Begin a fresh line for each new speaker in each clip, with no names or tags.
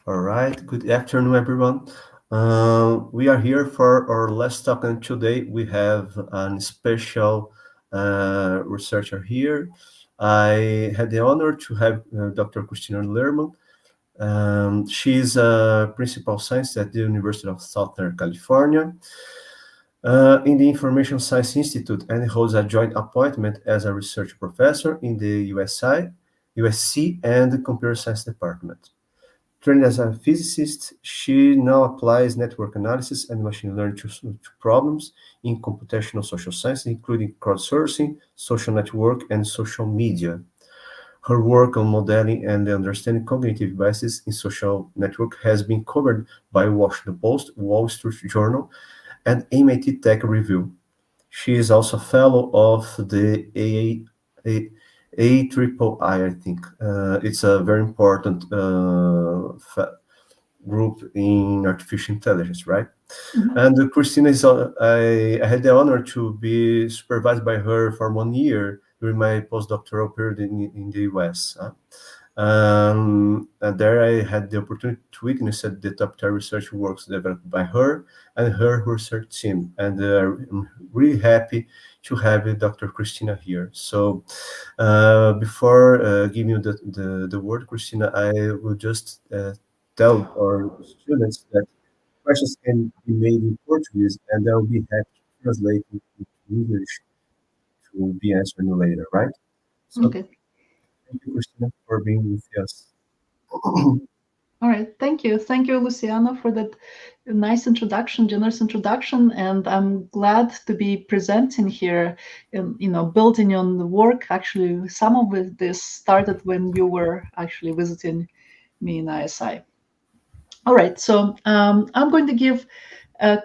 All right. Good afternoon, everyone. We are here for our last talk, and today we have a special researcher here. I had the honor to have Dr. Kristina Lerman. She is a principal scientist at the University of Southern California in the Information Science Institute, and holds a joint appointment as a research professor in the USC and the Computer Science Department. Trained as a physicist, she now applies network analysis and machine learning to problems in computational social science, including crowdsourcing, social network, and social media. Her work on modeling and understanding cognitive biases in social network has been covered by Washington Post, Wall Street Journal, and MIT Tech Review. She is also a fellow of the AIII, I think. It's a very important group in artificial intelligence, right?
Mhm.
And Kristina I had the honor to be supervised by her for 1 year during my postdoctoral period in the US. And there I had the opportunity to witness the top-tier research works developed by her and her research team. And I'm really happy to have Dr. Kristina here. So before giving you the word, Kristina, I will just tell our students that questions can be made in Portuguese, and I'll be happy to translate it into English to be answered later, right? So
Okay.
thank you, Kristina, for being with us.
All right. Thank you. Thank you, Luciano, for that nice introduction, generous introduction. And I'm glad to be presenting here, and, building on the work. Actually, some of this started when you were actually visiting me in ISI. All right. So I'm going to give a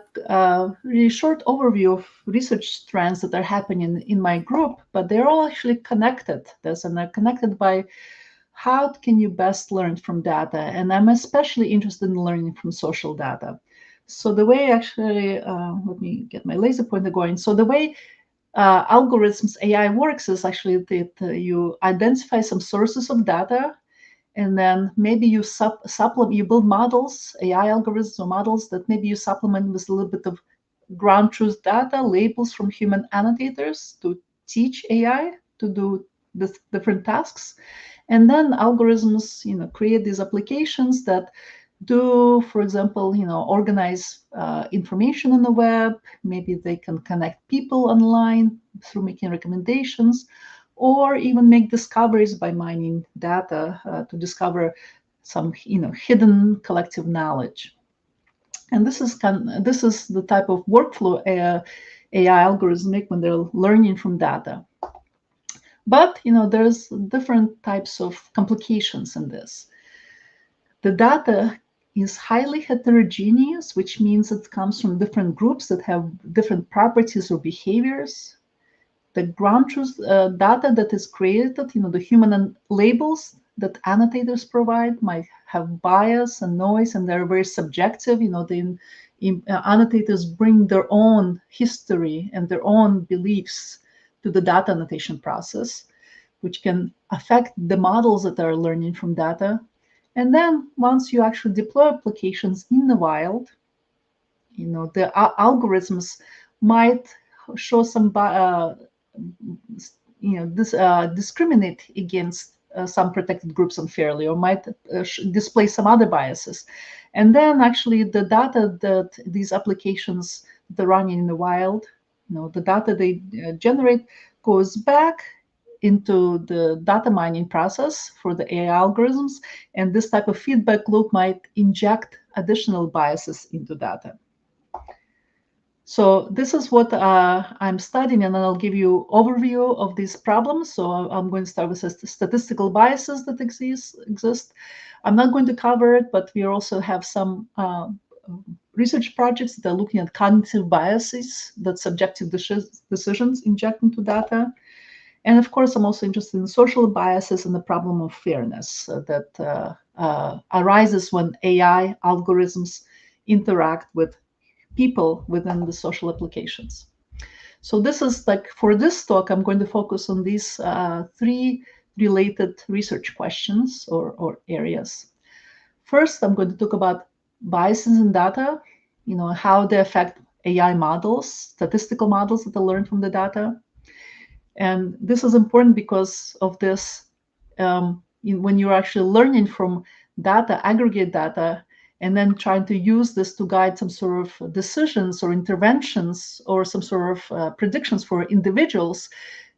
really short overview of research trends that are happening in my group, but they're all actually connected. They're connected by how can you best learn from data? And I'm especially interested in learning from social data. So the way actually, let me get my laser pointer going. So the way algorithms AI works is actually that you identify some sources of data, and then maybe you supplement, you build models, AI algorithms or models that maybe you supplement with a little bit of ground truth data, labels from human annotators to teach AI to do this different tasks. And then algorithms, create these applications that do, for example, organize information on the web. Maybe they can connect people online through making recommendations, or even make discoveries by mining data to discover some, hidden collective knowledge. And this is the type of workflow AI algorithms make when they're learning from data. But there's different types of complications in this. The data is highly heterogeneous, which means it comes from different groups that have different properties or behaviors. The ground truth data that is created, the human labels that annotators provide might have bias and noise, and they're very subjective. The annotators bring their own history and their own beliefs to the data annotation process, which can affect the models that are learning from data. And then once you actually deploy applications in the wild, the algorithms might show some discriminate against some protected groups unfairly, or might display some other biases. And then actually the data that these applications that are running in the wild, the data they generate goes back into the data mining process for the AI algorithms. And this type of feedback loop might inject additional biases into data. So this is what I'm studying, and then I'll give you overview of these problems. So I'm going to start with the statistical biases that exist. I'm not going to cover it, but we also have some research projects that are looking at cognitive biases that subjective decisions inject into data. And of course, I'm also interested in social biases and the problem of fairness that arises when AI algorithms interact with people within the social applications. So this is for this talk, I'm going to focus on these three related research questions or areas. First, I'm going to talk about biases in data, how they affect AI models, statistical models that are learned from the data. And this is important because of this, when you're actually learning from data, aggregate data, and then trying to use this to guide some sort of decisions or interventions or some sort of predictions for individuals,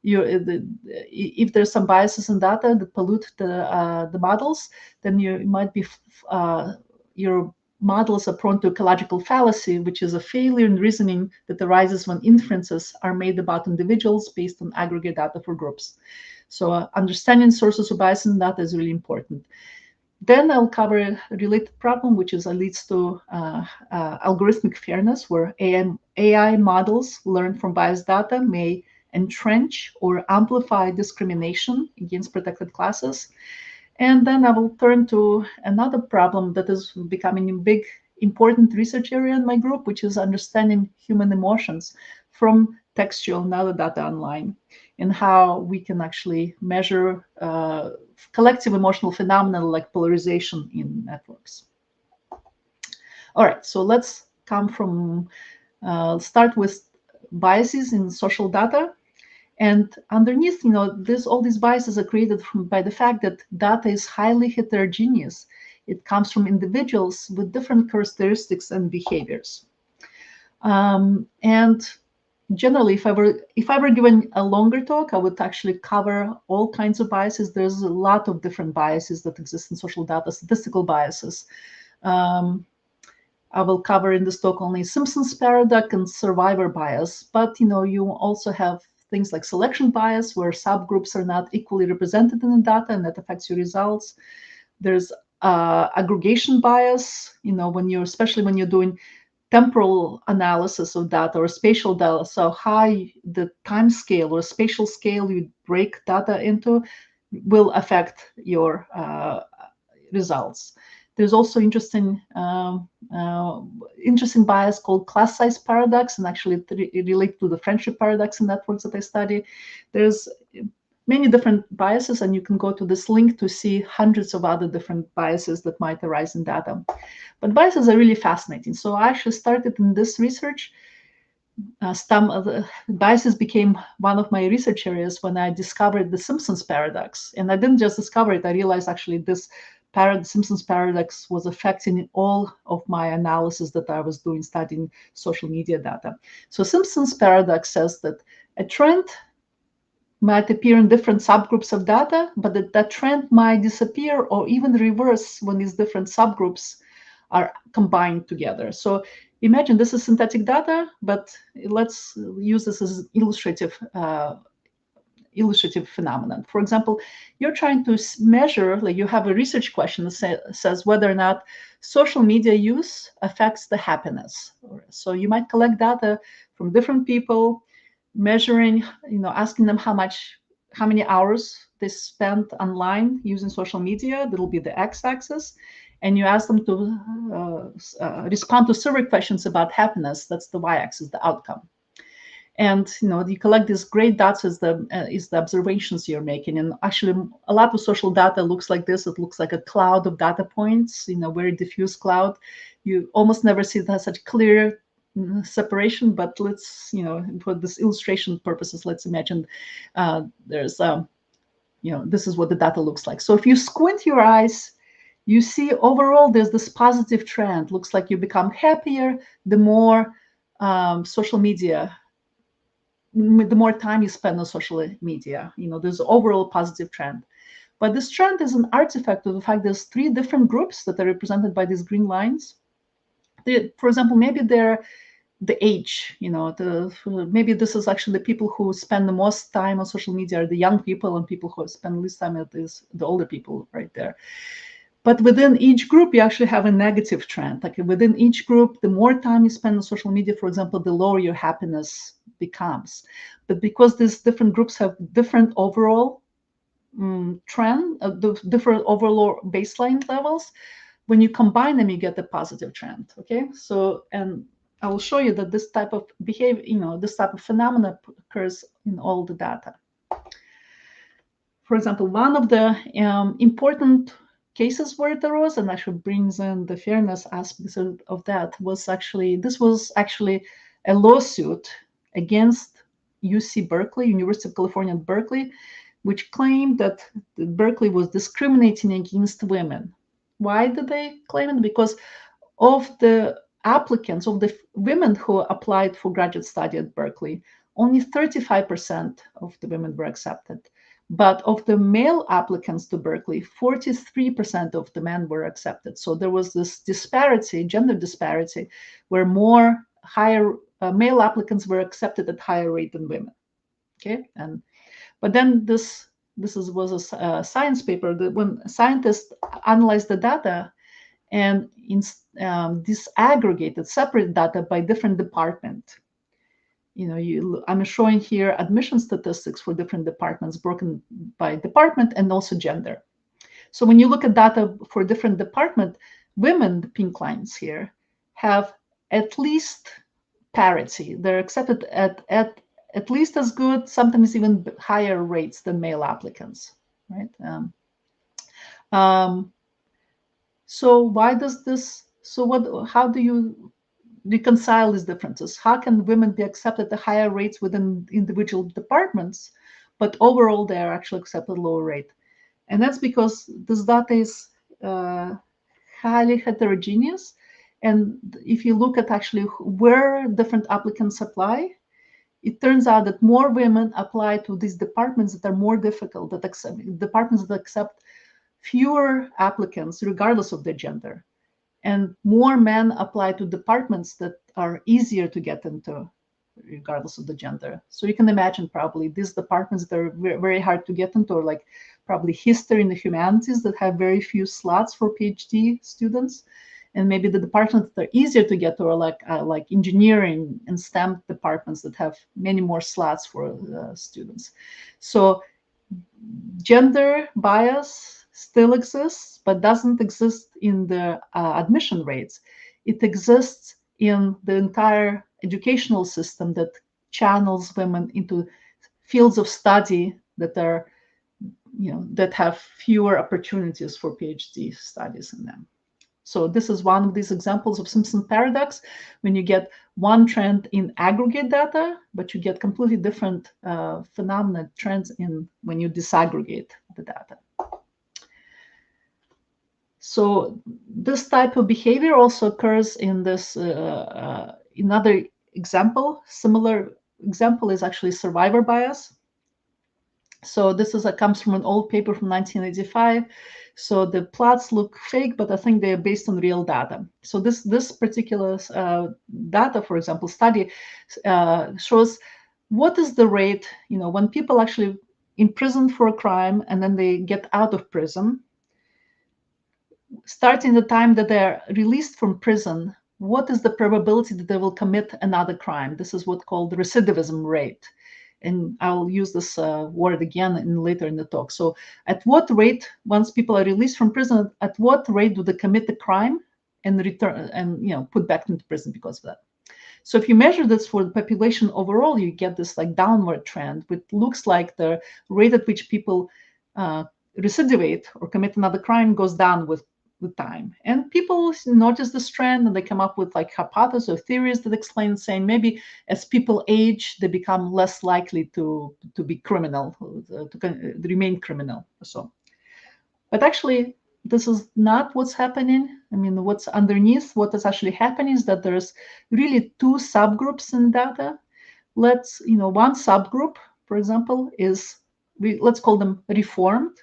if there's some biases in data that pollute the models, then you might be your models are prone to ecological fallacy, which is a failure in reasoning that arises when inferences are made about individuals based on aggregate data for groups. So understanding sources of bias in data is really important. Then I'll cover a related problem, which leads to algorithmic fairness, where AI models learned from biased data may entrench or amplify discrimination against protected classes. And then I will turn to another problem that is becoming a big, important research area in my group, which is understanding human emotions from textual and other data online, and how we can actually measure collective emotional phenomena like polarization in networks. All right, so let's start with biases in social data. And underneath, all these biases are created by the fact that data is highly heterogeneous. It comes from individuals with different characteristics and behaviors. And generally, if I were given a longer talk, I would actually cover all kinds of biases. There's a lot of different biases that exist in social data, statistical biases. I will cover in this talk only Simpson's paradox and survivor bias, but you also have things like selection bias, where subgroups are not equally represented in the data, and that affects your results. There's aggregation bias, especially when you're doing temporal analysis of data or spatial data. So how the time scale or spatial scale you break data into will affect your results. There's also interesting bias called class size paradox, and actually it relates to the friendship paradox in networks that I study. There's many different biases, and you can go to this link to see hundreds of other different biases that might arise in data. But biases are really fascinating. So I actually started in this research. Some of the biases became one of my research areas when I discovered the Simpsons paradox. And I didn't just discover it, I realized actually this Simpsons paradox was affecting all of my analysis that I was doing studying social media data. So Simpsons paradox says that a trend might appear in different subgroups of data, but that trend might disappear or even reverse when these different subgroups are combined together. So imagine this is synthetic data, but let's use this as illustrative phenomenon. For example, you're trying to measure, like you have a research question that says whether or not social media use affects the happiness. So you might collect data from different people, measuring, asking them how many hours they spent online using social media. That'll be the x-axis. And you ask them to respond to survey questions about happiness. That's the y-axis, the outcome. And you collect these gray dots as the observations you're making. And actually, a lot of social data looks like this. It looks like a cloud of data points, very diffuse cloud. You almost never see that such clear separation. But let's, for this illustration purposes, let's imagine there's, this is what the data looks like. So if you squint your eyes, you see overall there's this positive trend. Looks like you become happier the more social media. The more time you spend on social media, there's overall positive trend. But this trend is an artifact of the fact there's 3 different groups that are represented by these green lines. For example, maybe they're the age, maybe this is actually the people who spend the most time on social media are the young people, and people who spend least time is the older people right there. But within each group, you actually have a negative trend. Like within each group, the more time you spend on social media, for example, the lower your happiness becomes. But because these different groups have different overall trend, different overall baseline levels, when you combine them, you get the positive trend. Okay, so and I will show you that this type of behavior, this type of phenomena occurs in all the data. For example, one of the important cases where it arose and actually brings in the fairness aspects of that was this was actually a lawsuit against UC Berkeley, University of California at Berkeley, which claimed that Berkeley was discriminating against women. Why did they claim it? Because of the applicants, of the women who applied for graduate study at Berkeley, only 35% of the women were accepted. But of the male applicants to Berkeley, 43% of the men were accepted. So there was this disparity, gender disparity, where higher male applicants were accepted at higher rate than women. Okay, but then this was a science paper that when scientists analyzed the data and disaggregated, separate data by different department. I'm showing here admission statistics for different departments broken by department and also gender. So when you look at data for different department, women, the pink lines here, have at least parity. They're accepted at least as good, sometimes even higher rates than male applicants, right? So why does this? So how do you reconcile these differences? How can women be accepted at higher rates within individual departments, but overall they are actually accepted at a lower rate? And that's because this data is highly heterogeneous. And if you look at actually where different applicants apply, it turns out that more women apply to these departments that are more difficult, departments that accept fewer applicants regardless of their gender. And more men apply to departments that are easier to get into regardless of the gender. So you can imagine probably these departments that are very hard to get into, like probably history and the humanities that have very few slots for PhD students. And maybe the departments that are easier to get to are like engineering and STEM departments that have many more slots for students. So gender bias still exists, but doesn't exist in the admission rates. It exists in the entire educational system that channels women into fields of study that are, that have fewer opportunities for PhD studies in them. So this is one of these examples of Simpson paradox, when you get one trend in aggregate data, but you get completely different phenomena trends when you disaggregate the data. So this type of behavior also occurs in this another example. Similar example is actually survivor bias. So this comes from an old paper from 1985. So the plots look fake, but I think they're based on real data. So this particular data, for example, study shows what is the rate, when people actually imprisoned for a crime and then they get out of prison, starting the time that they're released from prison, what is the probability that they will commit another crime? This is what's called the recidivism rate. And I'll use this word again later in the talk. So at what rate, once people are released from prison, at what rate do they commit the crime and return and put back into prison because of that? So if you measure this for the population overall, you get this like downward trend, which looks like the rate at which people recidivate or commit another crime goes down with time. And people notice this trend and they come up with like hypotheses or theories that explain, saying maybe as people age, they become less likely to be criminal, to remain criminal or so. But actually, this is not what's happening. I mean, what's underneath, what is actually happening is that there's really two subgroups in data. One subgroup, for example, is, let's call them reformed.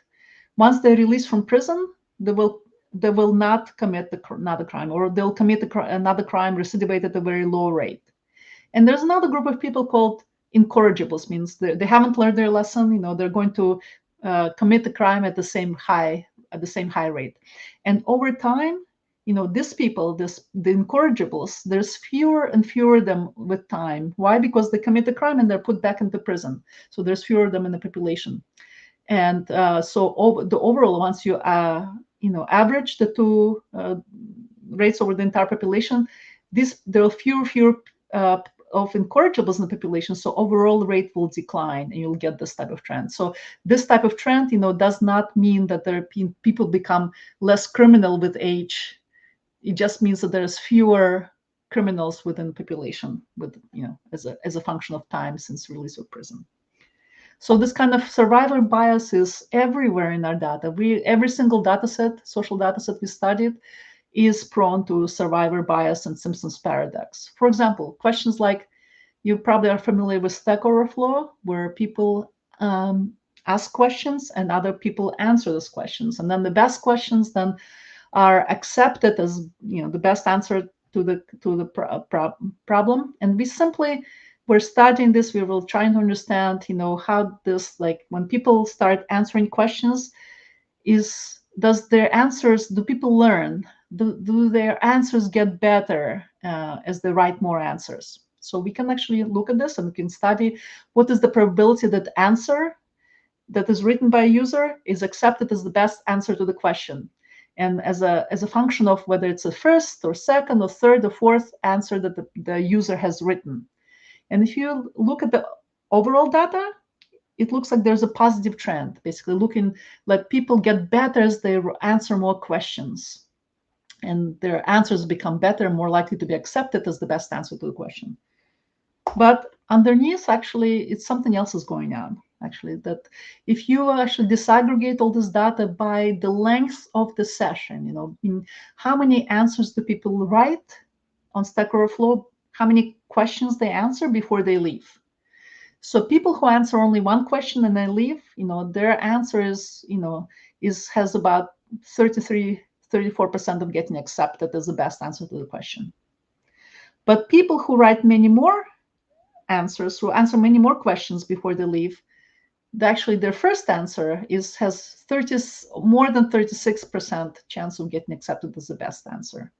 Once they're released from prison, they will not commit another crime, or they'll commit another crime, recidivate at a very low rate. And there's another group of people called incorrigibles, means they haven't learned their lesson. They're going to commit the crime at the same high rate. And over time, these people, the incorrigibles, there's fewer and fewer of them with time. Why? Because they commit the crime and they're put back into prison. So there's fewer of them in the population. And so the overall, once you average the two rates over the entire population, there are fewer of incorrigibles in the population, so overall rate will decline, and you'll get this type of trend. So this type of trend, does not mean that people become less criminal with age. It just means that there's fewer criminals within the population, as a function of time since release of prison. So this kind of survivor bias is everywhere in our data. Every single data set, social data set we studied, is prone to survivor bias and Simpson's paradox. For example, questions like, you probably are familiar with Stack Overflow, where people ask questions and other people answer those questions. And then the best questions then are accepted as the best answer to the problem. And we're studying this, we will try to understand, how this, like when people start answering questions, do people learn? Do their answers get better as they write more answers? So we can actually look at this and we can study what is the probability that answer that is written by a user is accepted as the best answer to the question. And as a function of whether it's a first or second or third or fourth answer that the user has written. And if you look at the overall data, it looks like there's a positive trend, basically looking like people get better as they answer more questions. And their answers become better, more likely to be accepted as the best answer to the question. But underneath, actually, it's something else is going on. Actually, that if you actually disaggregate all this data by the length of the session, in how many answers do people write on Stack Overflow, how many questions they answer before they leave. So people who answer only one question and then leave, their answer has about 34% of getting accepted as the best answer to the question. But people who write many more answers, who answer many more questions before they leave, actually their first answer has more than 36% chance of getting accepted as the best answer.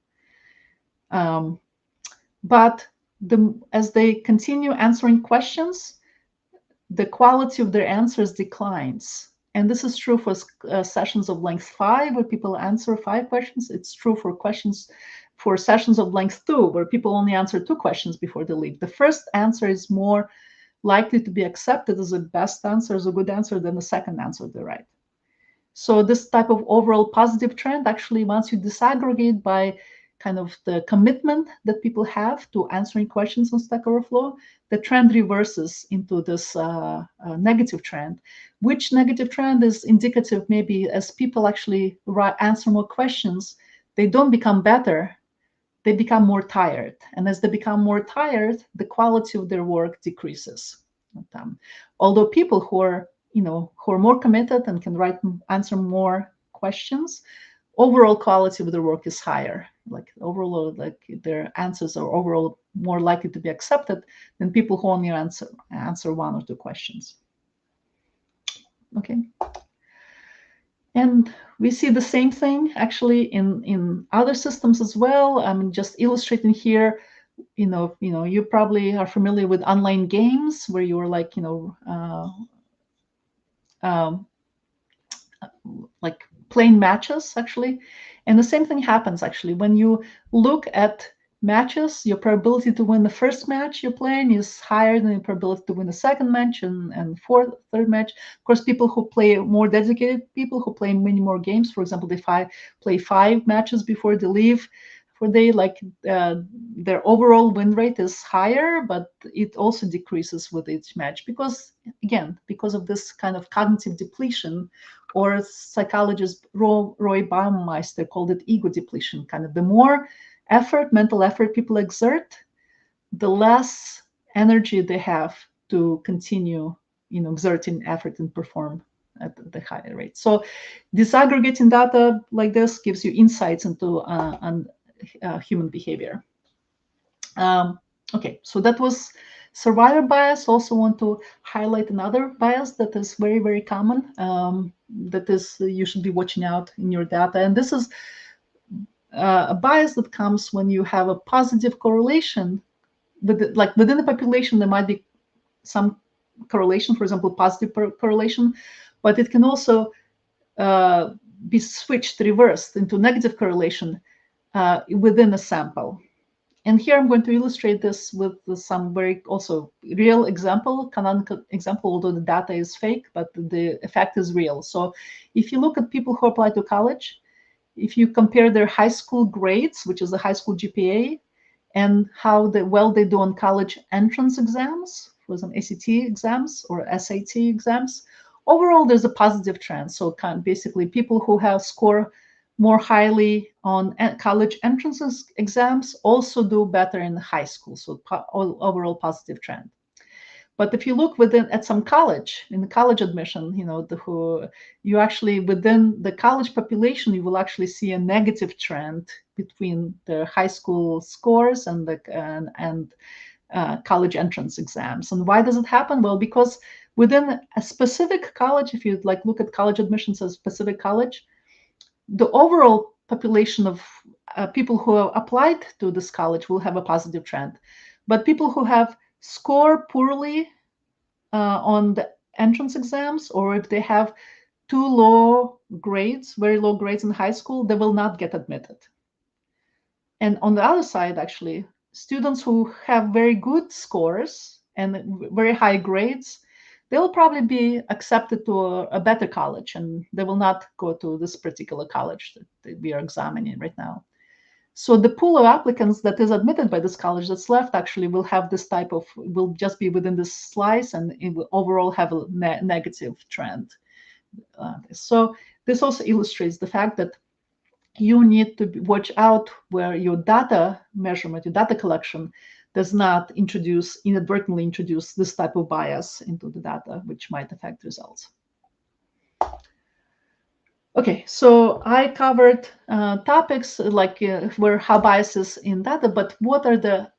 But as they continue answering questions, the quality of their answers declines. And this is true for sessions of length 5, where people answer 5 questions. It's true for sessions of length 2, where people only answer 2 questions before they leave. The first answer is more likely to be accepted as a best answer, as a good answer, than the second answer they write. So this type of overall positive trend, actually, once you disaggregate by kind of the commitment that people have to answering questions on Stack Overflow, the trend reverses into this negative trend, which negative trend is indicative maybe as people actually answer more questions, they don't become better, they become more tired. And as they become more tired, the quality of their work decreases. Although people who are more committed and can answer more questions, overall quality of their work is higher. Like overall, like their answers are overall more likely to be accepted than people who only answer 1 or 2 questions. Okay. And we see the same thing actually in other systems as well. I'm just illustrating here. You probably are familiar with online games where you're like, like playing matches actually. And the same thing happens actually when you look at matches. Your probability to win the first match you're playing is higher than your probability to win the second match and third match. Of course, people who play more dedicated, people who play many more games, for example, they play 5 matches before they leave for day, like their overall win rate is higher, but it also decreases with each match because of this kind of cognitive depletion, or psychologist Roy Baumeister called it ego depletion. Kind of the more mental effort people exert, the less energy they have to continue, exerting effort and perform at the higher rate. So disaggregating data like this gives you insights into human behavior. Okay, so that was survivor bias. Also want to highlight another bias that is very, very common, that is you should be watching out in your data. And this is a bias that comes when you have a positive correlation. Like within the population, there might be some correlation, for example, positive correlation, but it can also be switched, reversed into negative correlation within a sample. And here I'm going to illustrate this with some very also real example, canonical example, although the data is fake, but the effect is real. So if you look at people who apply to college, if you compare their high school grades, which is the high school GPA, and how well they do on college entrance exams, for some ACT exams or SAT exams, overall there's a positive trend. So basically people who have score more highly on college entrances exams also do better in high school. So overall positive trend. But if you look at some college, in the college admission, you actually within the college population, you will actually see a negative trend between the high school scores and the college entrance exams. And why does it happen? Well, because within a specific college, if you look at college admissions as a specific college, the overall population of people who have applied to this college will have a positive trend. But people who have score poorly on the entrance exams, or if they have too low grades, very low grades in high school, they will not get admitted. And on the other side, actually, students who have very good scores and very high grades, they will probably be accepted to a better college, and they will not go to this particular college that we are examining right now. So the pool of applicants that is admitted by this college that's left actually will have this type of, will just be within this slice, and it will overall have a negative trend. So this also illustrates the fact that you need to watch out where your data measurement, your data collection does not inadvertently introduce this type of bias into the data, which might affect results. Okay, so I covered topics like where how biases in data, but what are the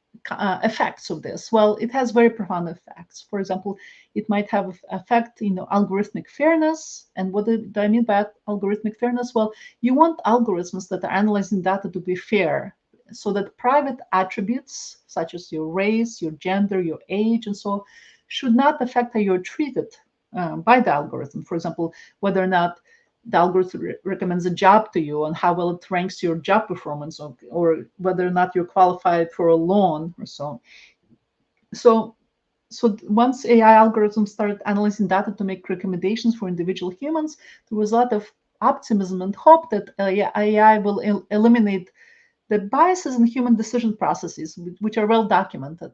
effects of this? Well, it has very profound effects. For example, it might have effect, algorithmic fairness. And what do I mean by algorithmic fairness? Well, you want algorithms that are analyzing data to be fair, so that private attributes such as your race, your gender, your age, and so should not affect how you're treated by the algorithm. For example, whether or not the algorithm recommends a job to you and how well it ranks your job performance, or whether or not you're qualified for a loan or so. So once AI algorithms started analyzing data to make recommendations for individual humans, there was a lot of optimism and hope that AI will eliminate the biases in human decision processes, which are well documented,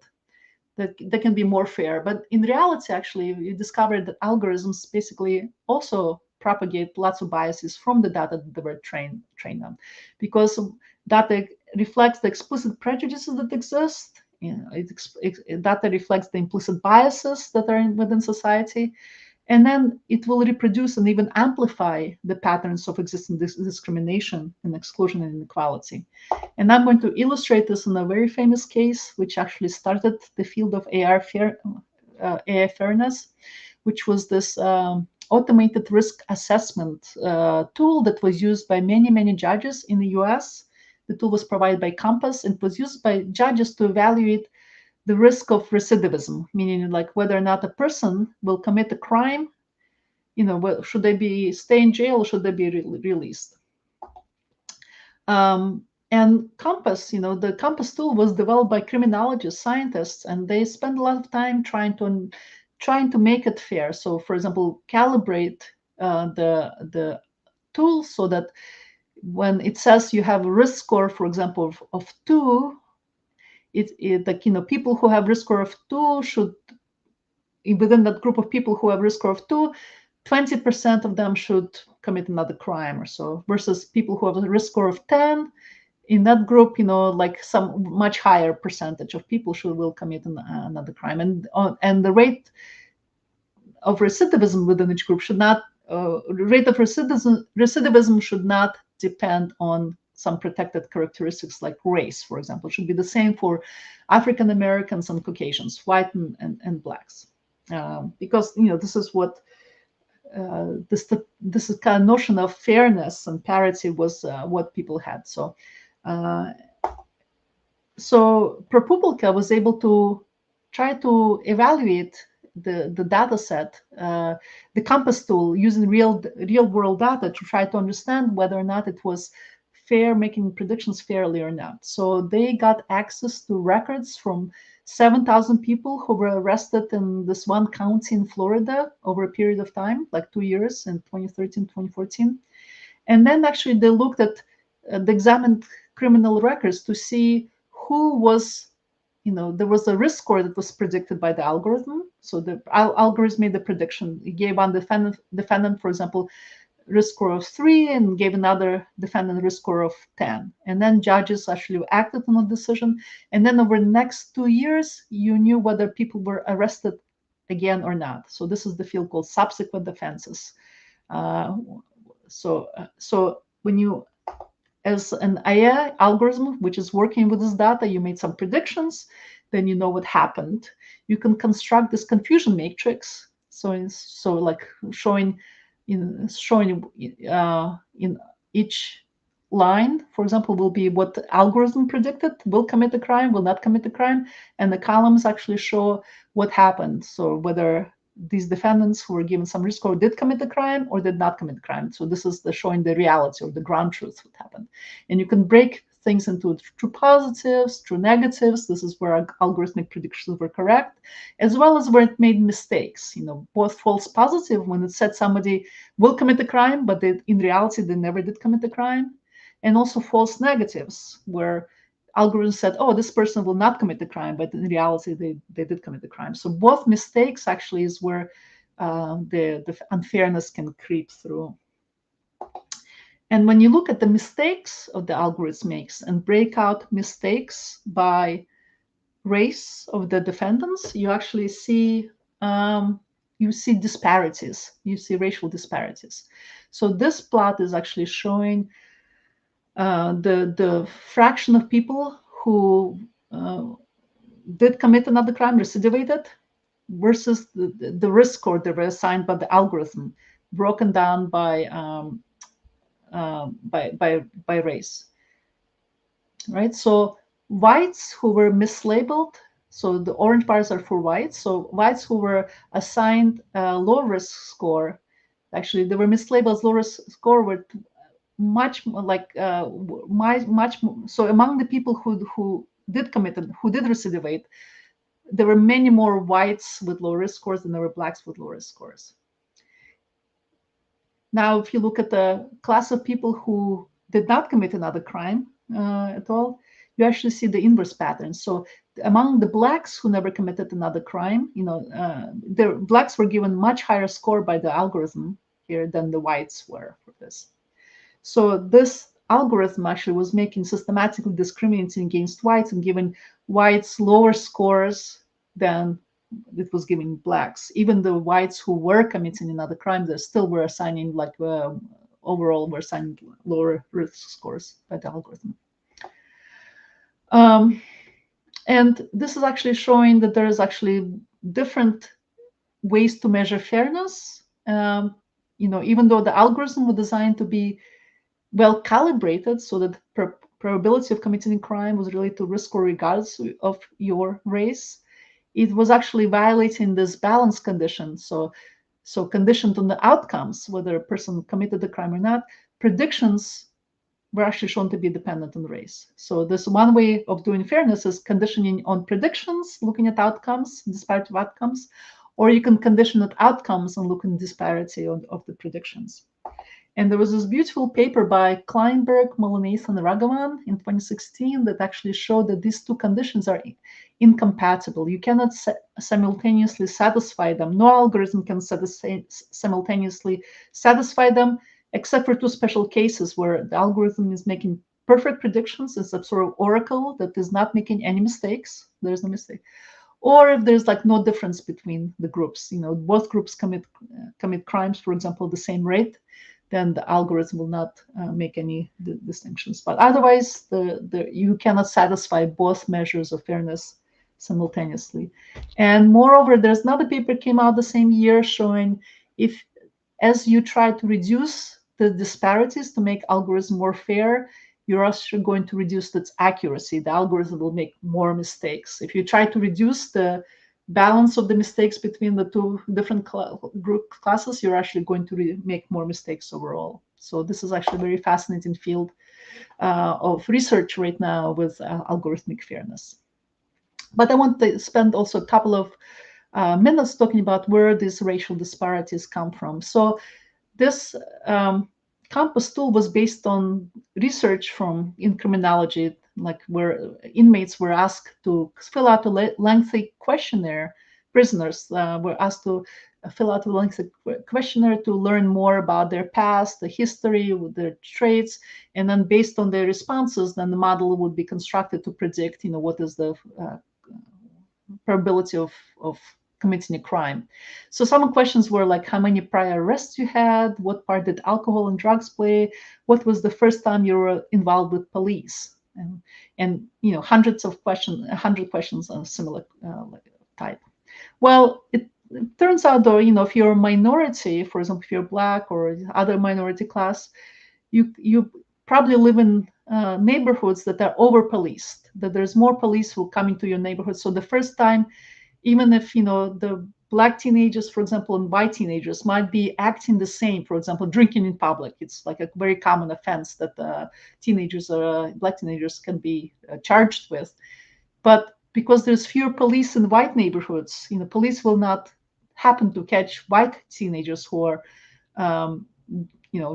that they can be more fair. But in reality, actually, you discovered that algorithms basically also propagate lots of biases from the data that they were trained on, because data reflects the explicit prejudices that exist. Data reflects the implicit biases that are within society, and then it will reproduce and even amplify the patterns of existing discrimination and exclusion and inequality. And I'm going to illustrate this in a very famous case, which actually started the field of AI fairness, which was this automated risk assessment tool that was used by many, many judges in the US. The tool was provided by Compass and was used by judges to evaluate the risk of recidivism, meaning like whether or not a person will commit a crime, should they stay in jail or should they be released? And Compass, the Compass tool was developed by criminologists, scientists, and they spend a lot of time trying to make it fair. So, for example, calibrate the tool so that when it says you have a risk score, for example, of 2, people who have risk score of 2 should, within that group of people who have risk score of 2, 20% of them should commit another crime or so, versus people who have a risk score of 10. In that group, like some much higher percentage of people will commit another crime, and the rate of recidivism within each group should not recidivism should not depend on some protected characteristics like race, for example. It should be the same for African Americans and Caucasians, white and blacks, because this is what this is kind of notion of fairness and parity was what people had. So ProPublica was able to try to evaluate the data set, the Compass tool, using real world data to try to understand whether or not it was fair, making predictions fairly or not. So they got access to records from 7,000 people who were arrested in this one county in Florida over a period of time, like 2 years in 2013, 2014. And then actually they looked at the examined criminal records to see who was, there was a risk score that was predicted by the algorithm. So the algorithm made the prediction. It gave one defendant, for example, risk score of 3 and gave another defendant risk score of 10. And then judges actually acted on a decision. And then over the next 2 years, you knew whether people were arrested again or not. So this is the field called subsequent offenses. So when you, as an AI algorithm, which is working with this data, you made some predictions, then you know what happened. You can construct this confusion matrix. So like showing in each line, for example, will be what the algorithm predicted, will commit the crime, will not commit the crime, and the columns actually show what happened. So whether these defendants who were given some risk score did commit the crime or did not commit the crime. So this is showing the reality or the ground truth what happened. And you can break things into true positives, true negatives. This is where algorithmic predictions were correct, as well as where it made mistakes. Both false positive when it said somebody will commit the crime, but in reality they never did commit the crime, and also false negatives where algorithm said, oh, this person will not commit the crime, but in reality, they did commit the crime. So both mistakes actually is where the unfairness can creep through. And when you look at the mistakes of the algorithm makes and break out mistakes by race of the defendants, you actually see disparities. You see racial disparities. So this plot is actually showing the fraction of people who did commit another crime, recidivated, versus the risk score that were assigned by the algorithm, broken down by race. Right. So whites who were mislabeled. So the orange bars are for whites. So whites who were assigned a low risk score, actually they were mislabeled as low risk score with much like much. So among the people who did commit and who did recidivate, there were many more whites with low risk scores than there were blacks with low risk scores. Now, if you look at the class of people who did not commit another crime at all, you actually see the inverse pattern. So among the blacks who never committed another crime, the blacks were given much higher score by the algorithm here than the whites were for this. So this algorithm actually was making systematically discriminating against whites and giving whites lower scores than it was giving blacks. Even the whites who were committing another crime, they still were assigning overall were assigning lower risk scores by the algorithm. And this is actually showing that there is actually different ways to measure fairness. Even though the algorithm was designed to be well calibrated so that probability of committing a crime was related to risk score regardless of your race, it was actually violating this balance condition. So conditioned on the outcomes, whether a person committed the crime or not, predictions were actually shown to be dependent on race. So this one way of doing fairness is conditioning on predictions, looking at outcomes, disparity of outcomes, or you can condition at outcomes and look at disparity of the predictions. And there was this beautiful paper by Kleinberg, Molonese, and Ragavan in 2016 that actually showed that these two conditions are incompatible. You cannot simultaneously satisfy them. No algorithm can simultaneously satisfy them, except for two special cases where the algorithm is making perfect predictions. It's a sort of oracle that is not making any mistakes. There's no mistake. Or if there's no difference between the groups, both groups commit crimes, for example, the same rate, then the algorithm will not make any distinctions. But otherwise, you cannot satisfy both measures of fairness simultaneously. And moreover, there's another paper came out the same year showing as you try to reduce the disparities to make algorithm more fair, you're also going to reduce its accuracy. The algorithm will make more mistakes. If you try to reduce the balance of the mistakes between the two different group classes, you're actually going to make more mistakes overall. So this is actually a very fascinating field of research right now with algorithmic fairness. But I want to spend also a couple of minutes talking about where these racial disparities come from. So this Compass tool was based on research in criminology, like where inmates were asked to fill out a lengthy questionnaire. Prisoners were asked to fill out a lengthy questionnaire to learn more about their past, the history, their traits, and then based on their responses, then the model would be constructed to predict, what is the probability of committing a crime. So some questions were like, how many prior arrests you had, what part did alcohol and drugs play, what was the first time you were involved with police, and hundreds of questions, 100 questions on a similar type. Well, it turns out though, if you're a minority, for example, if you're Black or other minority class, you probably live in neighborhoods that are over-policed, that there's more police who come into your neighborhood. So the first time, even if the Black teenagers, for example, and white teenagers might be acting the same, for example, drinking in public, it's like a very common offense that Black teenagers can be charged with. But because there's fewer police in white neighborhoods, police will not happen to catch white teenagers who are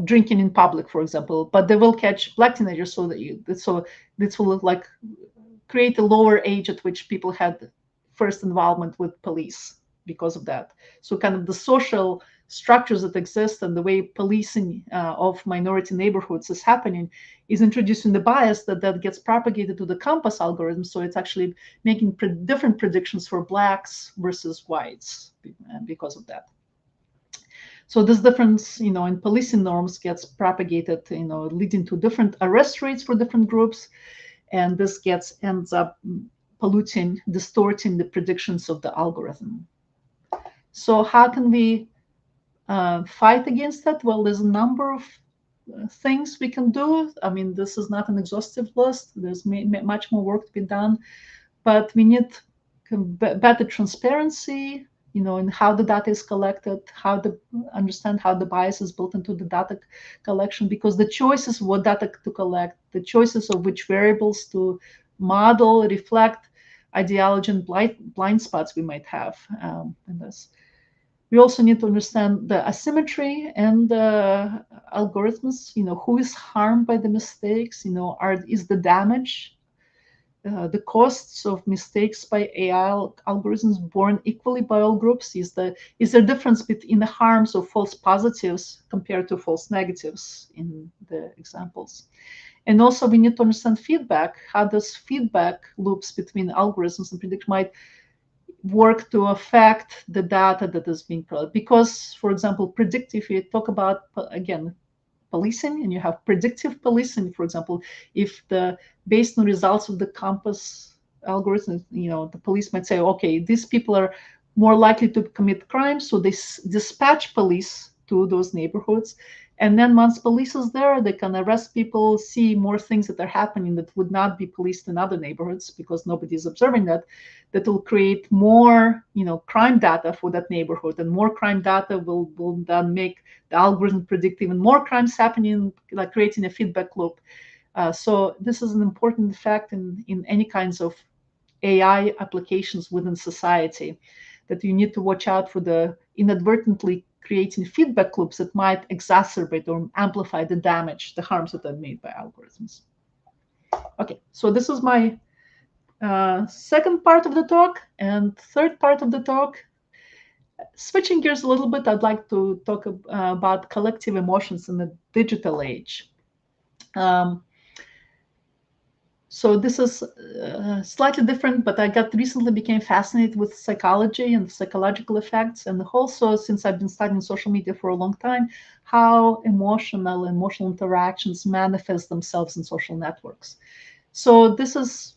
drinking in public, for example, but they will catch Black teenagers. So this will like create a lower age at which people had first involvement with police because of that. So kind of the social structures that exist and the way policing of minority neighborhoods is happening is introducing the bias that gets propagated to the Compass algorithm. So it's actually making different predictions for Blacks versus whites because of that. So this difference, in policing norms gets propagated, leading to different arrest rates for different groups. And this ends up polluting, distorting the predictions of the algorithm. So how can we fight against that? Well, there's a number of things we can do. I mean, this is not an exhaustive list. There's much more work to be done, but we need better transparency, in how the data is collected, understand how the bias is built into the data collection, because the choices of what data to collect, the choices of which variables to model, reflect ideology and blind spots we might have in this. We also need to understand the asymmetry and the algorithms, who is harmed by the mistakes, is the damage, the costs of mistakes by AI algorithms borne equally by all groups? Is there difference between the harms of false positives compared to false negatives in the examples? And also we need to understand feedback. How does feedback loops between algorithms and prediction might work to affect the data that is being produced? Because, for example, predictive, you talk about, again, policing, and you have predictive policing, for example, if based on results of the Compass algorithm, the police might say, okay, these people are more likely to commit crimes, so they dispatch police to those neighborhoods. And then once police is there, they can arrest people, see more things that are happening that would not be policed in other neighborhoods because nobody is observing that. That will create more, crime data for that neighborhood, and more crime data will then make the algorithm predict even more crimes happening, like creating a feedback loop. So this is an important fact in any kinds of AI applications within society, that you need to watch out for the inadvertently creating feedback loops that might exacerbate or amplify the damage, the harms that are made by algorithms. Okay, so this is my second part of the talk. And third part of the talk, switching gears a little bit, I'd like to talk about collective emotions in the digital age. So this is slightly different, but I recently became fascinated with psychology and psychological effects, and also, since I've been studying social media for a long time, how emotional interactions manifest themselves in social networks. So this is,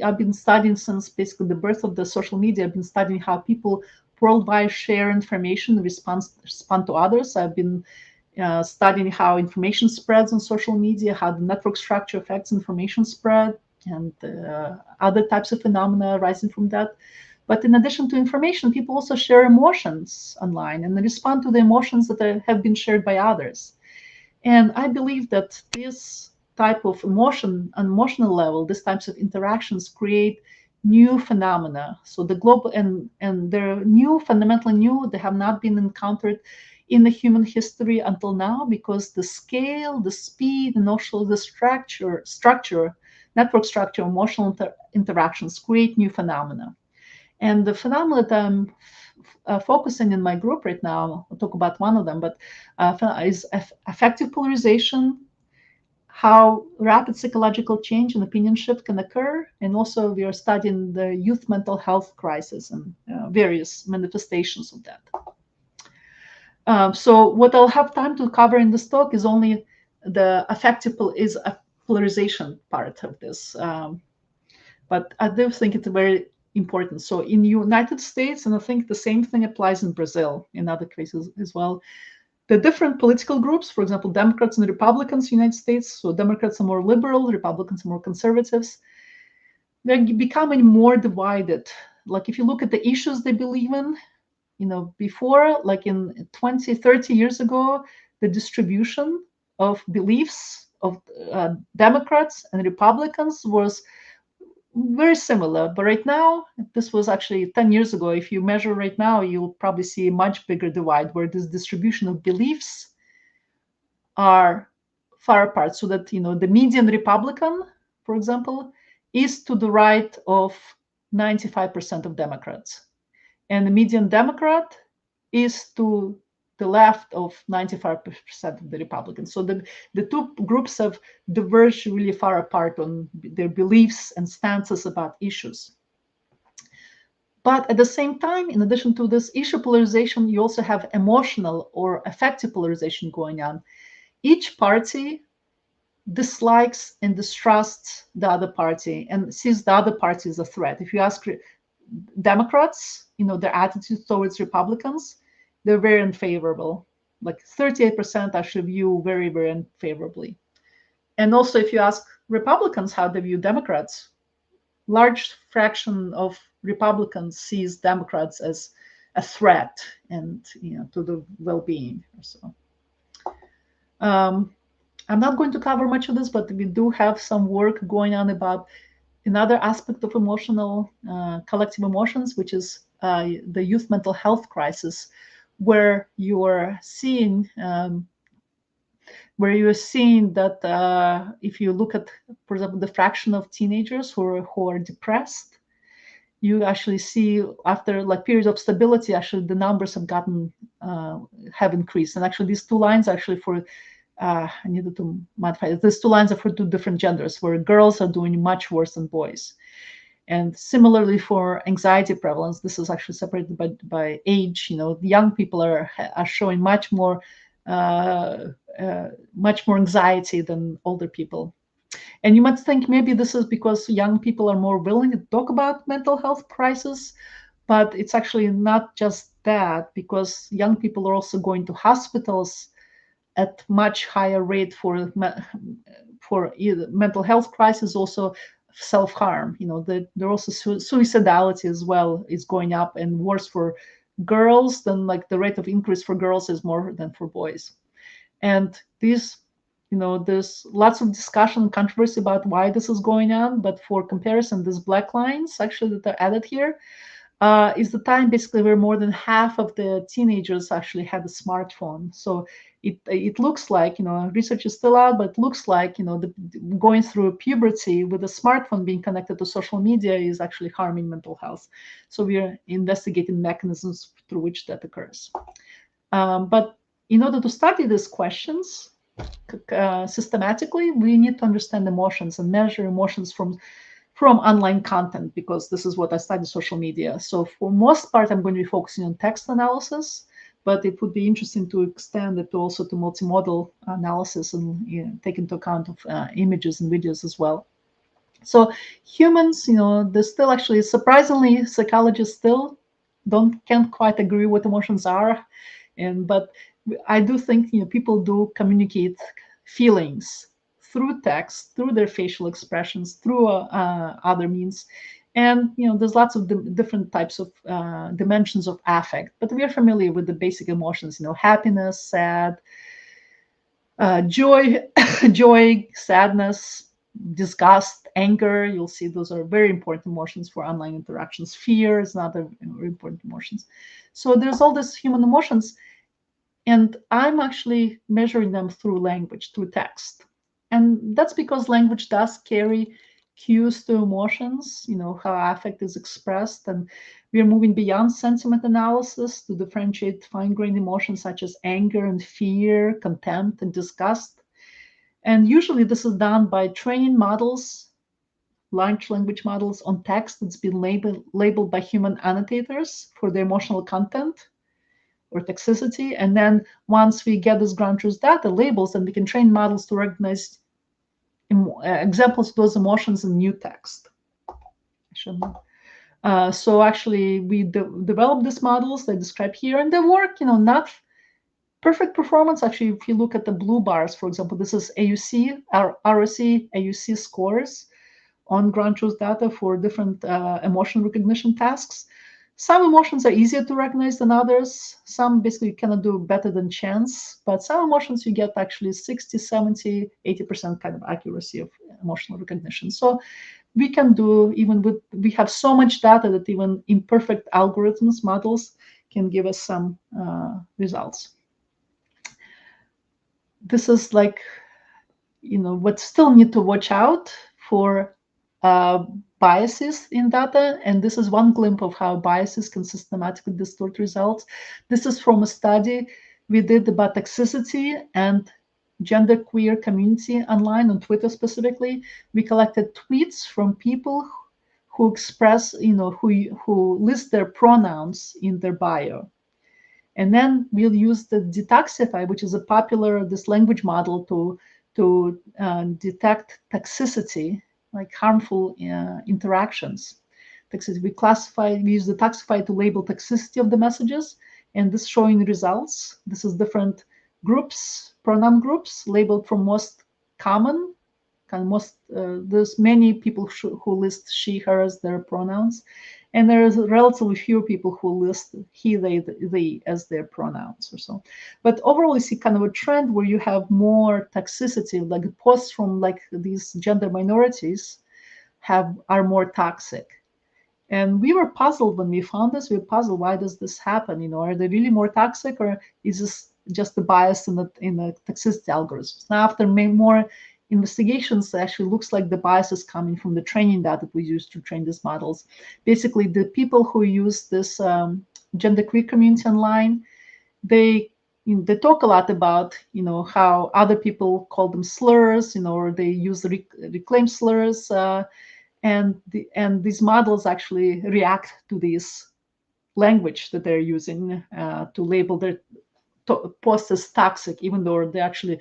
I've been studying since basically the birth of the social media. I've been studying how people worldwide share information, respond to others. I've been studying how information spreads on social media, how the network structure affects information spread, and other types of phenomena arising from that. But in addition to information, people also share emotions online, and they respond to the emotions that have been shared by others. And I believe that this type of emotion, on emotional level, these types of interactions create new phenomena. So the global, and they're new, fundamentally new. They have not been encountered in the human history until now, because the scale, the speed, and also the structure, network structure, emotional interactions create new phenomena. And the phenomena that I'm focusing in my group right now, I'll talk about one of them, but is affective polarization, how rapid psychological change and opinion shift can occur. And also we are studying the youth mental health crisis and various manifestations of that. So what I'll have time to cover in this talk is only the affective polarization part of this. But I do think it's very important. So in the United States, and I think the same thing applies in Brazil, in other cases as well, the different political groups, for example, Democrats and Republicans in the United States, so Democrats are more liberal, Republicans are more conservatives, they're becoming more divided. Like if you look at the issues they believe in, before, like in 20, 30 years ago, the distribution of beliefs of Democrats and Republicans was very similar. But right now, this was actually 10 years ago. If you measure right now, you'll probably see a much bigger divide where this distribution of beliefs are far apart. So that, the median Republican, for example, is to the right of 95% of Democrats. And the median Democrat is to the left of 95% of the Republicans. So the two groups have diverged really far apart on their beliefs and stances about issues. But at the same time, in addition to this issue polarization, you also have emotional or affective polarization going on. Each party dislikes and distrusts the other party and sees the other party as a threat. If you ask Democrats, their attitude towards Republicans, they're very unfavorable. Like 38% actually view very, very unfavorably. And also, if you ask Republicans how they view Democrats, large fraction of Republicans sees Democrats as a threat and to the well-being. So, I'm not going to cover much of this, but we do have some work going on about another aspect of emotional, collective emotions, which is the youth mental health crisis, where you are seeing that if you look at, for example, the fraction of teenagers who are depressed, you actually see after like periods of stability, actually the numbers have increased. And actually these two lines actually for I needed to modify it. These two lines are for two different genders, where girls are doing much worse than boys. And similarly for anxiety prevalence, this is actually separated by age. Young people are showing much more anxiety than older people. And you might think maybe this is because young people are more willing to talk about mental health crisis, but it's actually not just that, because young people are also going to hospitals at much higher rate for either mental health crisis, also self-harm. There also suicidality as well is going up, and worse for girls than like the rate of increase for girls is more than for boys. And these, there's lots of discussion and controversy about why this is going on. But for comparison, these black lines actually that are added here is the time basically where more than half of the teenagers actually had a smartphone. So it looks like, research is still out, but it looks like, going through puberty with a smartphone being connected to social media is actually harming mental health. So we are investigating mechanisms through which that occurs. But in order to study these questions systematically, we need to understand emotions and measure emotions from online content, because this is what I study, social media. So for most part, I'm going to be focusing on text analysis, but it would be interesting to extend it also to multimodal analysis and take into account of images and videos as well. So humans, there's still actually, surprisingly, psychologists still can't quite agree what emotions are, but I do think people do communicate feelings through text, through their facial expressions, through other means. And there's lots of different types of dimensions of affect, but we are familiar with the basic emotions, happiness, sad, Joy, joy, sadness, disgust, anger. You'll see those are very important emotions for online interactions. Fear is another very important emotions. So there's all these human emotions, and I'm actually measuring them through language, through text. And that's because language does carry cues to emotions, how affect is expressed. And we're moving beyond sentiment analysis to differentiate fine-grained emotions such as anger and fear, contempt and disgust. And usually this is done by training models, large language models on text that's been labeled by human annotators for the emotional content or toxicity. And then once we get this ground truth data labels, then we can train models to recognize examples of those emotions in new text. So actually, we developed these models they describe here, and they work, not perfect performance. Actually, if you look at the blue bars, for example, this is AUC, ROC, AUC scores on ground truth data for different emotion recognition tasks. Some emotions are easier to recognize than others. Some basically you cannot do better than chance, but some emotions you get actually 60, 70, 80% kind of accuracy of emotional recognition. So we can do, we have so much data that even imperfect algorithms, models, can give us some results. This is like, what still need to watch out for biases in data, and this is one glimpse of how biases can systematically distort results. This is from a study we did about toxicity and genderqueer community online on Twitter specifically. We collected tweets from people who express, who list their pronouns in their bio. And then we'll use the Detoxify, which is a popular this language model to detect toxicity, like harmful interactions. Toxicity. We use the Detoxify to label toxicity of the messages, and this showing results. This is different groups, pronoun groups labeled from most common. There's many people who list she, her as their pronouns, and there's relatively few people who list he, they as their pronouns or so. But overall, you see kind of a trend where you have more toxicity, like posts from like these gender minorities are more toxic. And we were puzzled when we found this. We were puzzled, why does this happen? Are they really more toxic, or is this just the bias in the toxicity algorithms? Now, after more investigations, it actually looks like the bias is coming from the training data that we use to train these models. Basically, the people who use this genderqueer community online, they talk a lot about how other people call them slurs, or they use reclaim slurs, and these models actually react to this language that they're using to label their posts as toxic, even though they're actually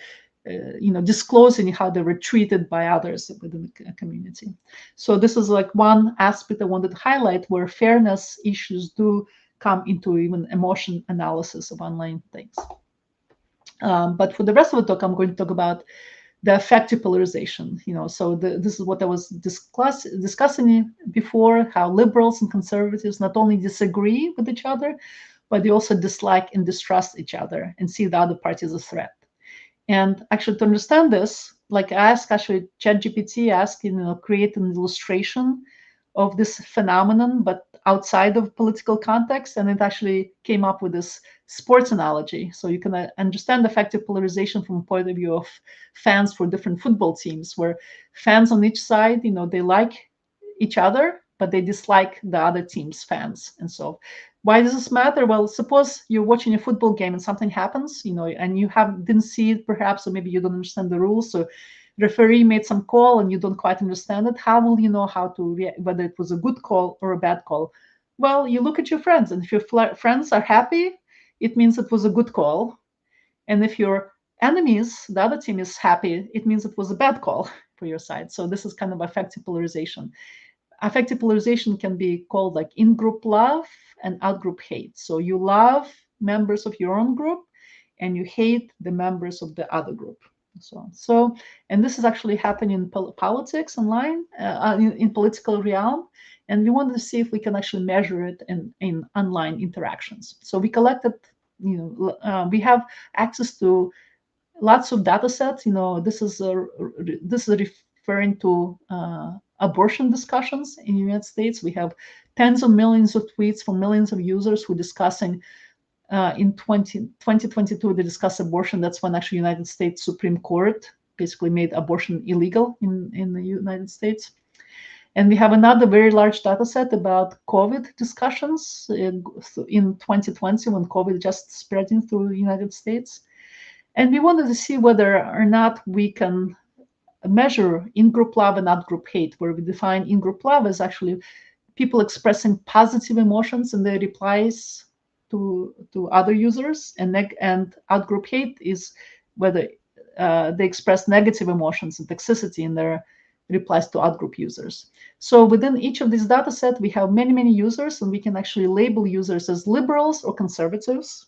disclosing how they were treated by others within the community. So this is like one aspect I wanted to highlight, where fairness issues do come into even emotion analysis of online things. But for the rest of the talk, I'm going to talk about the affective polarization. So this is what I was discussing before, how liberals and conservatives not only disagree with each other, but they also dislike and distrust each other and see the other party as a threat. And actually, to understand this, like I asked actually ChatGPT, create an illustration of this phenomenon, but outside of political context, and it actually came up with this sports analogy. So you can understand affective polarization from the point of view of fans for different football teams, where fans on each side, they like each other, but they dislike the other team's fans. And so why does this matter? Well, suppose you're watching a football game and something happens, and you didn't see it perhaps, or maybe you don't understand the rules. So referee made some call and you don't quite understand it. How will you know how to react, whether it was a good call or a bad call? Well, you look at your friends, and if your friends are happy, it means it was a good call. And if your enemies, the other team, is happy, it means it was a bad call for your side. So this is kind of affective polarization. Affective polarization can be called like in-group love and out-group hate. So you love members of your own group and you hate the members of the other group. So and this is actually happening in politics online, in political realm. And we wanted to see if we can actually measure it in online interactions. So we collected, we have access to lots of data sets. This is referring to abortion discussions in the United States. We have tens of millions of tweets from millions of users who are discussing. In 2022, they discussed abortion. That's when actually United States Supreme Court basically made abortion illegal in the United States. And we have another very large data set about COVID discussions in 2020, when COVID just spreading through the United States. And we wanted to see whether or not we can measure in-group love and out-group hate, where we define in-group love as actually people expressing positive emotions in their replies to other users, and out-group hate is whether they express negative emotions and toxicity in their replies to out-group users. So within each of these data sets, we have many users, and we can actually label users as liberals or conservatives,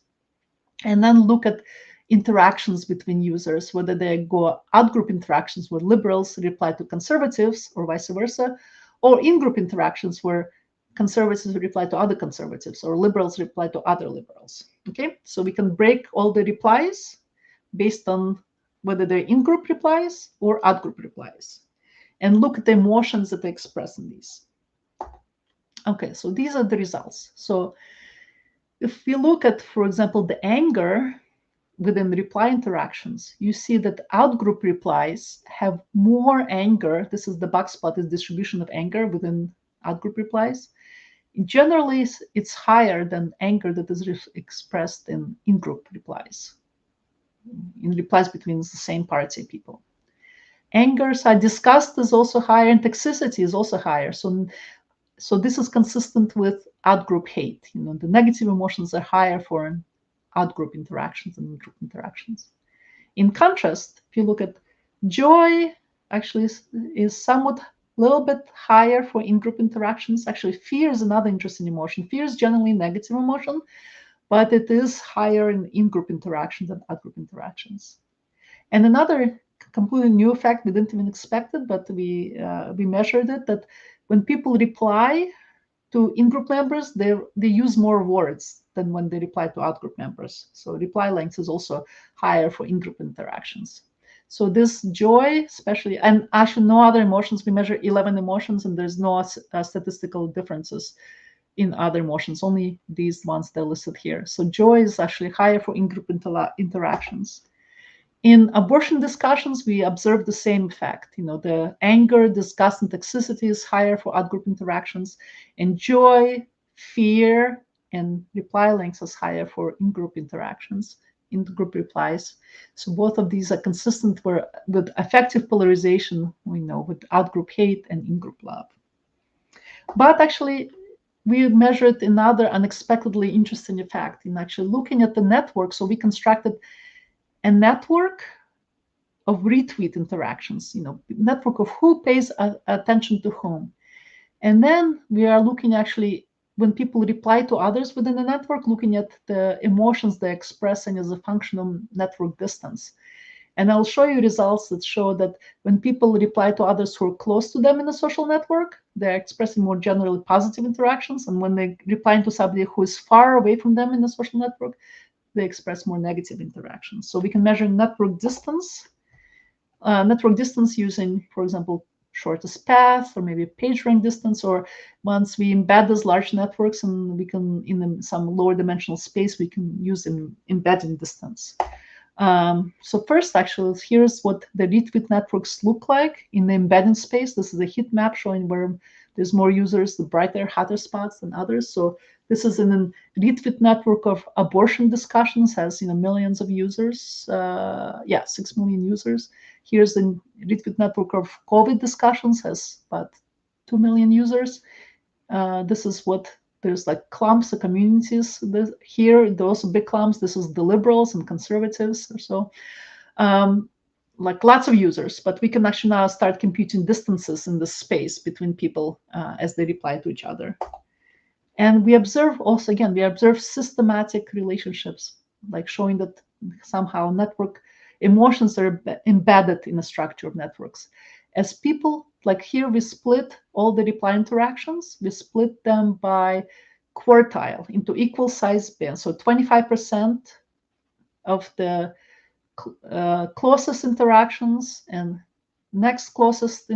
and then look at interactions between users, whether they go out-group interactions where liberals reply to conservatives or vice versa, or in-group interactions where conservatives reply to other conservatives or liberals reply to other liberals. Okay, so we can break all the replies based on whether they're in-group replies or out-group replies, and look at the emotions that they express in these. Okay, so these are the results. So if we look at, for example, the anger within reply interactions, you see that out-group replies have more anger. This is the box plot, is distribution of anger within out-group replies. Generally, it's higher than anger that is expressed in in-group replies, in replies between the same party people. Anger, disgust is also higher, and toxicity is also higher. So this is consistent with out-group hate. The negative emotions are higher for out-group interactions and in-group interactions. In contrast, if you look at joy, actually is somewhat little bit higher for in-group interactions. Actually, fear is another interesting emotion. Fear is generally a negative emotion, but it is higher in in-group interactions than out-group interactions. And another completely new fact we didn't even expect it, but we measured it, that when people reply to in-group members, they use more words than when they reply to out-group members. So reply length is also higher for in-group interactions. So this joy, especially, and actually no other emotions, we measure 11 emotions, and there's no statistical differences in other emotions, only these ones that are listed here. So joy is actually higher for in-group interactions. In abortion discussions, we observe the same effect. The anger, disgust, and toxicity is higher for out-group interactions, and joy, fear, and reply length is higher for in-group interactions, in-group replies. So both of these are consistent with effective polarization, with out-group hate and in-group love. But actually, we measured another unexpectedly interesting effect in actually looking at the network. So we constructed a network of retweet interactions, network of who pays attention to whom. And then we are looking actually when people reply to others within the network, looking at the emotions they're expressing as a function of network distance. And I'll show you results that show that when people reply to others who are close to them in a social network, they're expressing more generally positive interactions. And when they reply to somebody who is far away from them in the social network, they express more negative interactions. So we can measure network distance using, for example, shortest path, or maybe page rank distance, or once we embed these large networks, and we can, in some lower dimensional space, we can use embedding distance. So first, actually, here's what the retweet networks look like in the embedding space. This is a heat map showing where there's more users, the brighter, hotter spots than others. So this is in a retweet network of abortion discussions, has millions of users. 6 million users. Here's the retweet network of COVID discussions, has about 2 million users. This is what there's like clumps of communities here. Those big clumps. This is the liberals and conservatives or so. Like lots of users, but we can actually now start computing distances in the space between people as they reply to each other. And we observe also, again, we observe systematic relationships, like showing that somehow network emotions are embedded in the structure of networks. As people, like here, we split all the reply interactions, we split them by quartile into equal size bands. So 25% of the closest interactions and next closest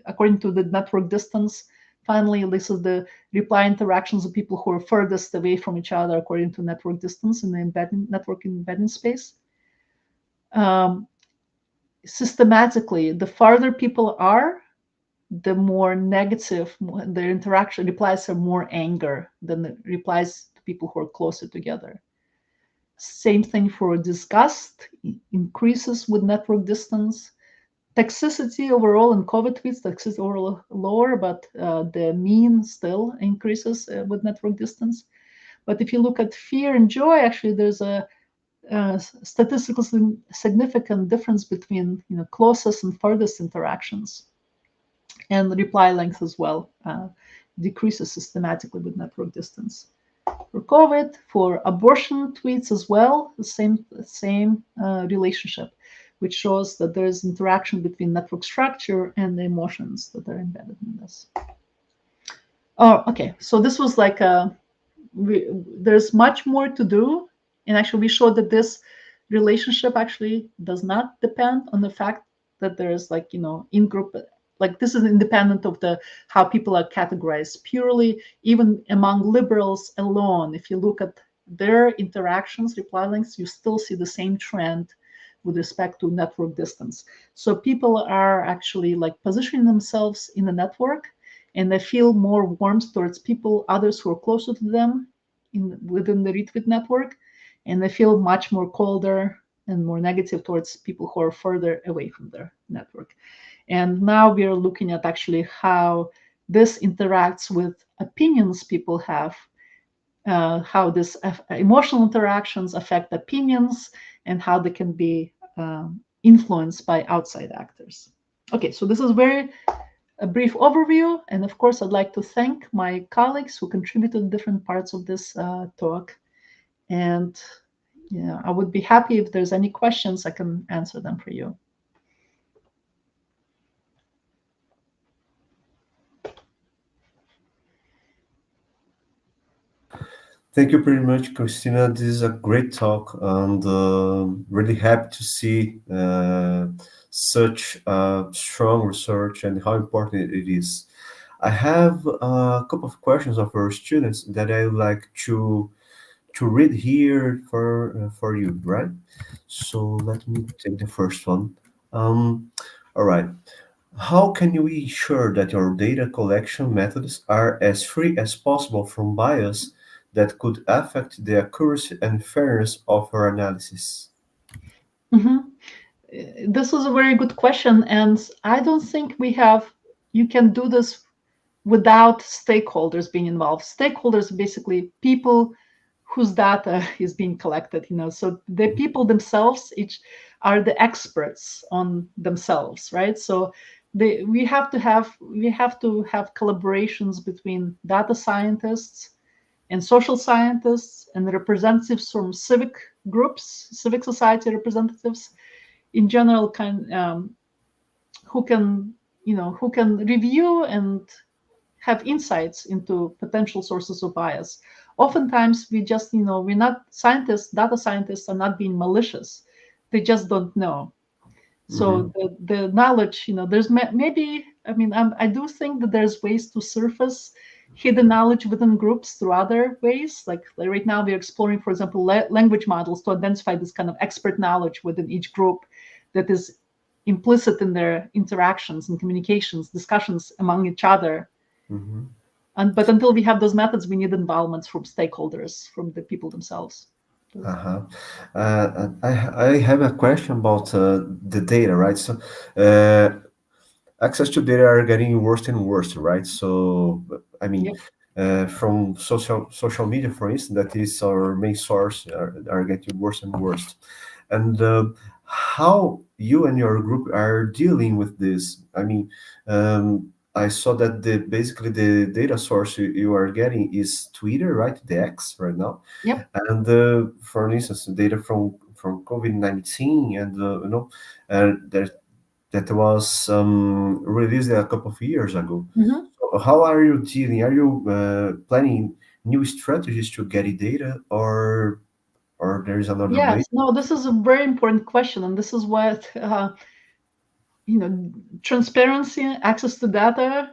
according to the network distance. Finally, this is the reply interactions of people who are furthest away from each other according to network distance in the network embedding space. Systematically, the farther people are, the more negative their interaction replies are, more anger than the replies to people who are closer together. Same thing for disgust, increases with network distance. Toxicity overall in COVID tweets, toxicity overall lower, but the mean still increases with network distance. But if you look at fear and joy, actually there's a statistically significant difference between closest and furthest interactions. And the reply length as well decreases systematically with network distance. For COVID, for abortion tweets as well, the same relationship, which shows that there's interaction between network structure and the emotions that are embedded in this. Oh, okay. So this was like there's much more to do. And actually, we showed that this relationship actually does not depend on the fact that there's in-group, this is independent of how people are categorized. Purely, even among liberals alone, if you look at their interactions, reply lengths, you still see the same trend with respect to network distance. So people are actually positioning themselves in the network, and they feel more warmth towards others who are closer to them within the retweet network, and they feel much more colder and more negative towards people who are further away from their network. And now we are looking at actually how this interacts with opinions people have, how this emotional interactions affect opinions, and how they can be influenced by outside actors. Okay, so this is a brief overview. And of course, I'd like to thank my colleagues who contributed different parts of this talk. And I would be happy if there's any questions, I can answer them for you.
Thank you very much, Kristina. This is a great talk, and really happy to see such strong research and how important it is. I have a couple of questions of our students that I would like to read here for you, right? So let me take the first one. All right. How can we ensure that your data collection methods are as free as possible from bias that could affect the accuracy and fairness of our analysis?
This was a very good question, and I don't think you can do this without stakeholders being involved. Stakeholders are basically people whose data is being collected, so the people themselves each are the experts on themselves, right? So we have to have collaborations between data scientists and social scientists and representatives from civic groups, civic society representatives in general, who can review and have insights into potential sources of bias. Oftentimes we just, we're not scientists, data scientists are not being malicious. They just don't know. So the knowledge, there's maybe, I do think that there's ways to surface hidden knowledge within groups through other ways. Like right now we're exploring, for example, language models to identify this kind of expert knowledge within each group that is implicit in their interactions and communications, discussions among each other. But until we have those methods, we need involvement from stakeholders, from the people themselves.
I have a question about the data, right? So access to data are getting worse and worse, right? So from social media, for instance, that is our main source, are getting worse and worse. And how you and your group are dealing with this? I saw that basically the data source you are getting is Twitter, right? The X right now.
Yep.
And for instance, data from COVID-19, and that was released a couple of years ago. So how are you dealing? Are you planning new strategies to get data, or or there is another way?
Yes, no, this is a very important question, and this is what transparency, access to data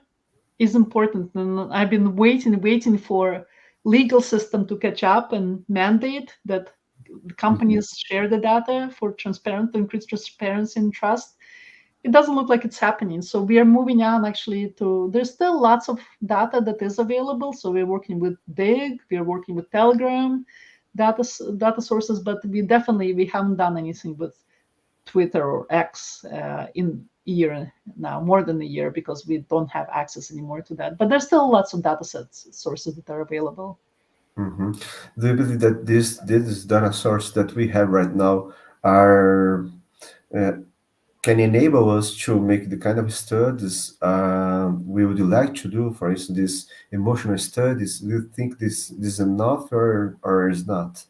is important. And I've been waiting for legal system to catch up and mandate that the companies share the data for to increase transparency and trust. It doesn't look like it's happening. So we are moving on actually there's still lots of data that is available. So we're working with Dig, we're working with Telegram data sources, but we haven't done anything with Twitter or X in a year now, more than a year, because we don't have access anymore to that. But there's still lots of data sources that are available.
Do you believe that this data source that we have right now are can enable us to make the kind of studies we would like to do? For instance, these emotional studies. Do you think this is enough or is not?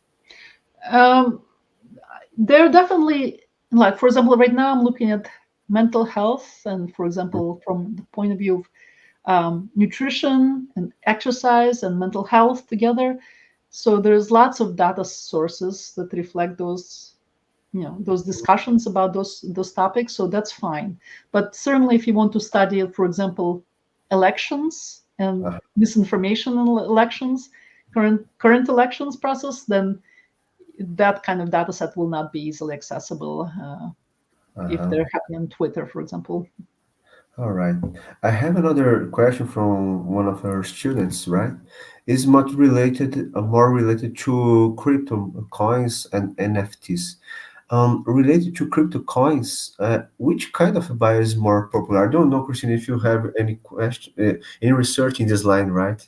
They're definitely, like, for example, right now I'm looking at mental health, and for example, from the point of view of nutrition and exercise and mental health together. So there's lots of data sources that reflect those discussions about those topics. So that's fine. But certainly, if you want to study, for example, elections and misinformation in elections, current elections process, then that kind of data set will not be easily accessible if they're happening on Twitter, for example.
All right. I have another question from one of our students, right? Is more related to crypto coins and NFTs. Related to crypto coins, which kind of buy is more popular? I don't know, Kristina, if you have any question, any research in this line, right?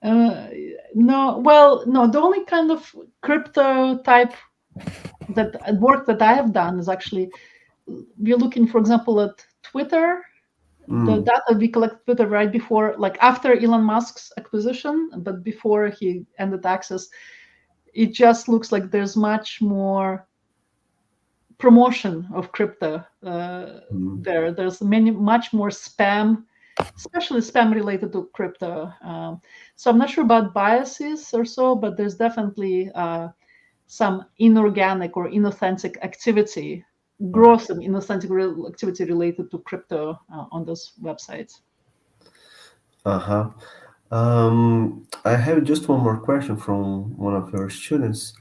No, the only kind of crypto type work that I have done is actually we're looking, for example, at Twitter. The data we collect Twitter right before, like after Elon Musk's acquisition, but before he ended access, it just looks like there's much more promotion of crypto there. There's much more spam, especially spam related to crypto. So I'm not sure about biases or so, but there's definitely some inorganic or inauthentic activity, growth of inauthentic activity related to crypto on those websites.
I have just one more question from one of your students.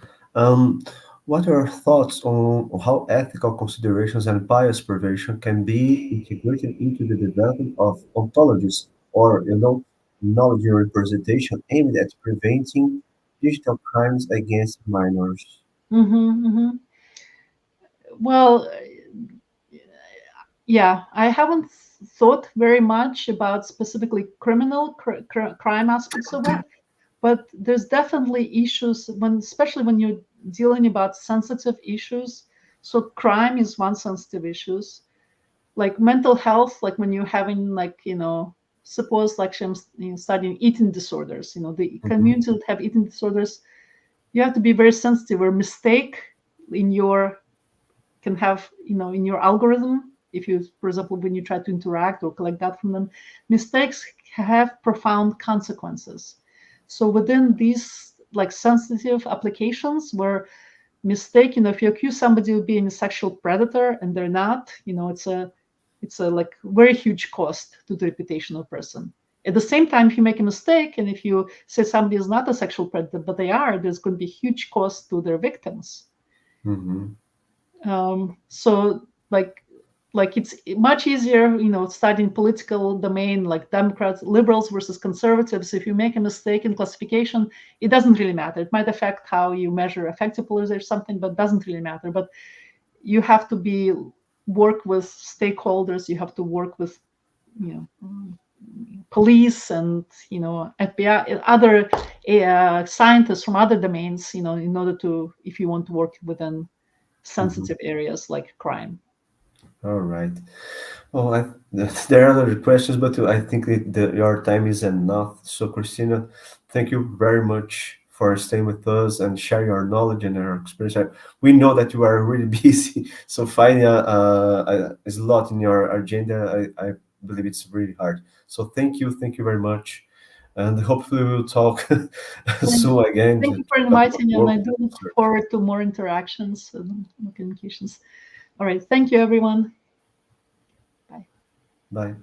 What are your thoughts on how ethical considerations and bias prevention can be integrated into the development of ontologies or, knowledge representation aimed at preventing digital crimes against minors?
Well, yeah, I haven't thought very much about specifically criminal crime aspects of it, but there's definitely issues especially when you're dealing about sensitive issues. So crime is one sensitive issues, like mental health, like when you're having suppose like I'm studying eating disorders, the community that have eating disorders, you have to be very sensitive, or mistake can have in your algorithm. If you, for example, when you try to interact or collect that from them, mistakes have profound consequences. So within these like sensitive applications where mistake, if you accuse somebody of being a sexual predator and they're not, it's a like very huge cost to the reputation of a person. At the same time, if you make a mistake and if you say somebody is not a sexual predator, but they are, there's going to be huge cost to their victims. So like it's much easier, studying political domain, like Democrats, liberals versus conservatives. If you make a mistake in classification, it doesn't really matter. It might affect how you measure effective polarization or something, but it doesn't really matter. But you have to work with stakeholders. You have to work with, police and, FBI, other scientists from other domains, in order to, if you want to work within sensitive areas like crime.
All right. Well, there are other questions, but I think your time is enough. So, Kristina, thank you very much for staying with us and sharing your knowledge and your experience. We know that you are really busy, so finding a slot in your agenda, I believe it's really hard. So, thank you very much. and hopefully we'll talk soon again.
Thank you for inviting me, and I do look forward to more interactions and communications. All right, thank you, everyone. Bye.
Bye.